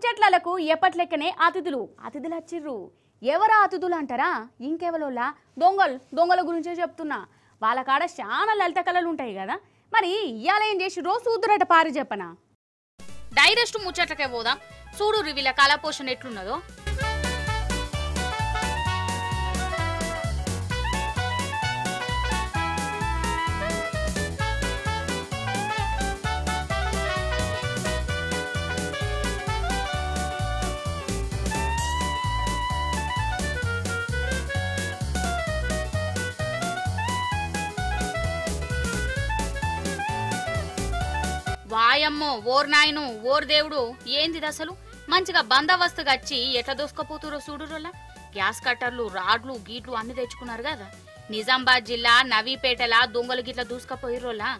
ముచ్చట్లకు ఎప్పట్లెక్కనే అతిథులు వచ్చిర్రు. ఎవరా అతిథులు అంటారా? ఇంకెవలోలా దొంగల గురించే చెప్తున్నా. వాళ్ళ కాడ చాలా లలిత కళలు ఉంటాయి కదా. మరి ఇయాల ఏం చేసిరో చూద్దురట పారి చెప్పనా. డైరెక్ట్ ముచ్చట్లకే పోదాం. చూడు వీళ్ళ కళాపోషణ ఎట్లున్నదో. వాయమ్మో, ఓర్ నాయను, ఓర్ దేవుడు, ఏంది అసలు? మంచిగా బందోబస్తుగా వచ్చి ఎట్లా దోసుకపోతురో చూడురోలా. గ్యాస్ కట్టర్లు, రాడ్లు, గీట్లు అన్ని తెచ్చుకున్నారు కదా. నిజామాబాద్ జిల్లా నవీపేటల దొంగలు గిట్ల దూసుకపోయిరోలా.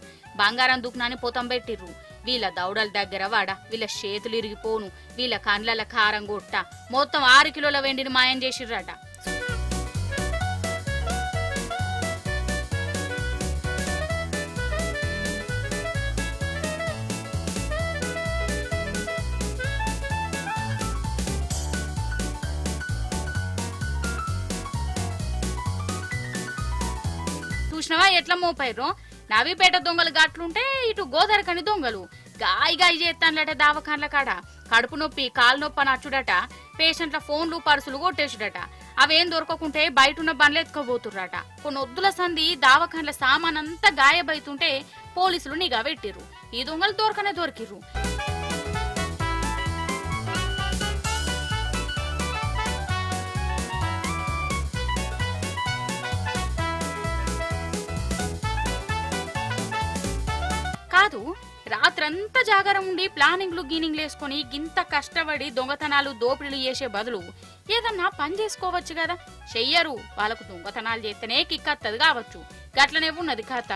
బంగారం దుకునాన్ని పొతం పెట్టిర్రు. వీళ్ళ దౌడల దగ్గర వాడ, వీళ్ళ చేతులు ఇరిగిపోను, వీళ్ళ కండ్ల కారం గొట్ట, మొత్తం 6 కిలోల వెండిని మాయం చేసిర్రట. చూసినవా ఎట్లా మోపాయిర్రో? నవీపేట దొంగలు గట్లుంటే ఇటు గోదావరికని దొంగలు గాయి చేస్తానులట. దావకాన్ల కాడ కడుపు నొప్పి, కాలు నొప్పి అని అచ్చుడట. పేషెంట్ల ఫోన్లు, పర్సులు కొట్టేసుడట. అవేం దొరకకుంటే బయటున్న బండ్లు ఎత్తుకోబోతుర్రట. కొన్ని వద్దుల సంది దావకాన్ల సామాన్ అంతా గాయబైతుంటే పోలీసులు నిఘా పెట్టిర్రు. ఈ దొంగలు దొరికిర్రు. కాదు, రాత్రంతా జాగారం ఉండి ప్లానింగ్లు గీనింగ్లు వేసుకుని గింత కష్టపడి దొంగతనాలు, దోపిడీలు చేసే బదులు ఏదన్నా పని చేసుకోవచ్చు కదా. చెయ్యరు. వాళ్ళకు దొంగతనాలు చేస్తేనే కిక్కత్తది కావచ్చు. గట్లనే ఉన్నది కథ.